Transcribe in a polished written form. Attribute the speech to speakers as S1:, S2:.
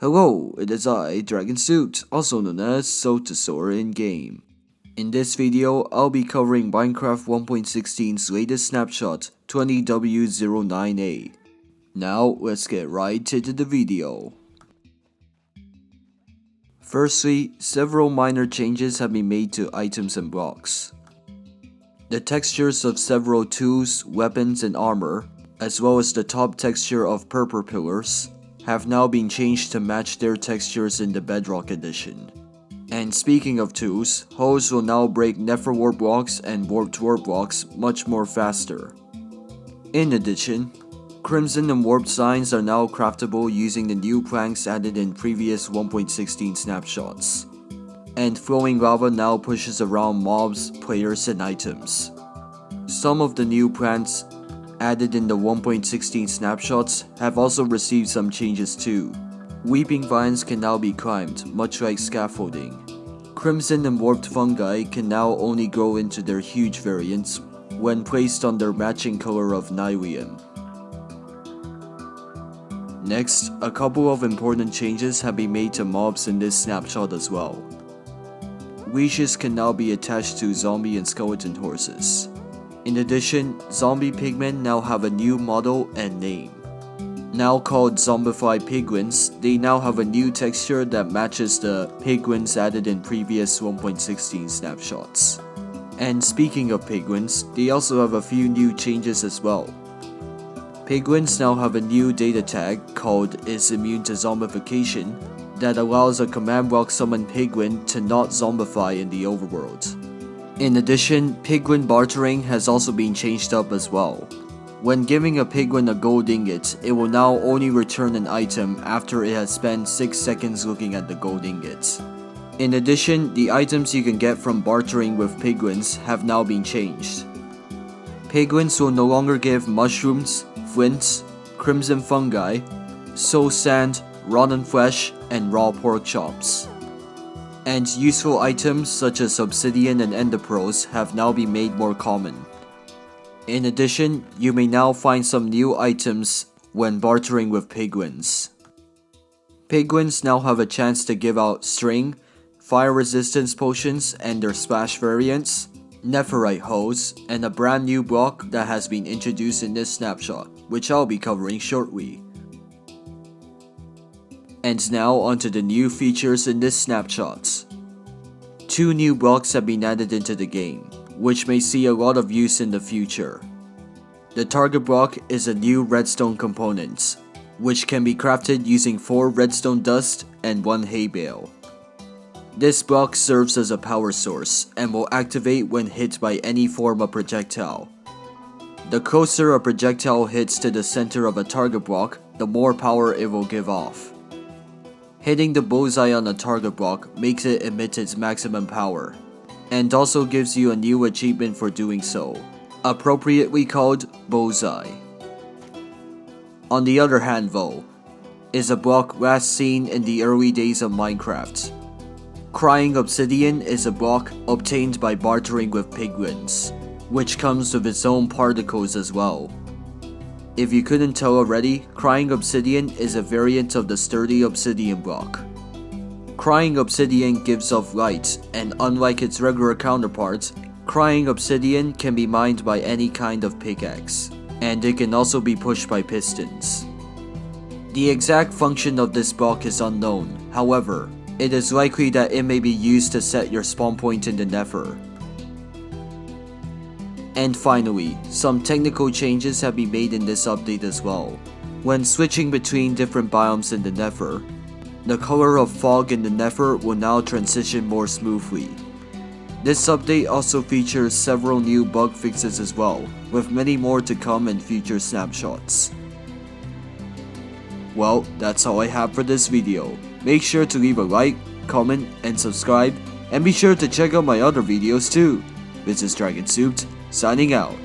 S1: Hello, it is I, Dragon Suit, also known as Sotosaur in game. In this video, I'll be covering Minecraft 1.16's latest snapshot, 20W09A. Now, let's get right into the video. Firstly, several minor changes have been made to items and blocks. The textures of several tools, weapons, and armor, as well as the top texture of purple pillars, have now been changed to match their textures in the Bedrock edition. And speaking of tools, hoes will now break Nether Warp blocks and Warped blocks much more faster. In addition, Crimson and Warped signs are now craftable using the new planks added in previous 1.16 snapshots. And flowing lava now pushes around mobs, players, and items. Some of the new plants added in the 1.16 snapshots have also received some changes too. Weeping vines can now be climbed, much like scaffolding. Crimson and Warped fungi can now only grow into their huge variants when placed on their matching color of Nylium. Next, a couple of important changes have been made to mobs in this snapshot as well. Leashes can now be attached to zombie and skeleton horses. In addition, zombie pigmen now have a new model and name. Now called zombified piglins, they now have a new texture that matches the piglins added in previous 1.16 snapshots. And speaking of piglins, they also have a few new changes as well. Piglins now have a new data tag called is immune to zombification that allows a command block summon piglin to not zombify in the overworld. In addition, piglin bartering has also been changed up as well. When giving a piglin a gold ingot, it will now only return an item after it has spent 6 seconds looking at the gold ingot. In addition, the items you can get from bartering with piglins have now been changed. Piglins will no longer give mushrooms, flints, crimson fungi, soul sand, rotten flesh, and raw pork chops. And useful items such as Obsidian and Ender pearls have now been made more common. In addition, you may now find some new items when bartering with piglins. Piglins now have a chance to give out string, fire resistance potions and their splash variants, netherite hoes, and a brand new block that has been introduced in this snapshot, which I'll be covering shortly. And now onto the new features in this snapshot. 2 new blocks have been added into the game, which may see a lot of use in the future. The target block is a new redstone component, which can be crafted using 4 redstone dust and 1 hay bale. This block serves as a power source and will activate when hit by any form of projectile. The closer a projectile hits to the center of a target block, the more power it will give off. Hitting the bullseye on a target block makes it emit its maximum power, and also gives you a new achievement for doing so, appropriately called Bullseye. On the other hand though, is a block last seen in the early days of Minecraft. Crying Obsidian is a block obtained by bartering with piglins, which comes with its own particles as well. If you couldn't tell already, Crying Obsidian is a variant of the sturdy Obsidian block. Crying Obsidian gives off light, and unlike its regular counterparts, Crying Obsidian can be mined by any kind of pickaxe, and it can also be pushed by pistons. The exact function of this block is unknown, however, it is likely that it may be used to set your spawn point in the Nether. And finally, some technical changes have been made in this update as well. When switching between different biomes in the Nether, the color of fog in the Nether will now transition more smoothly. This update also features several new bug fixes as well, with many more to come in future snapshots. Well, that's all I have for this video. Make sure to leave a like, comment, and subscribe, and be sure to check out my other videos too. This is Dragon Suit, signing out.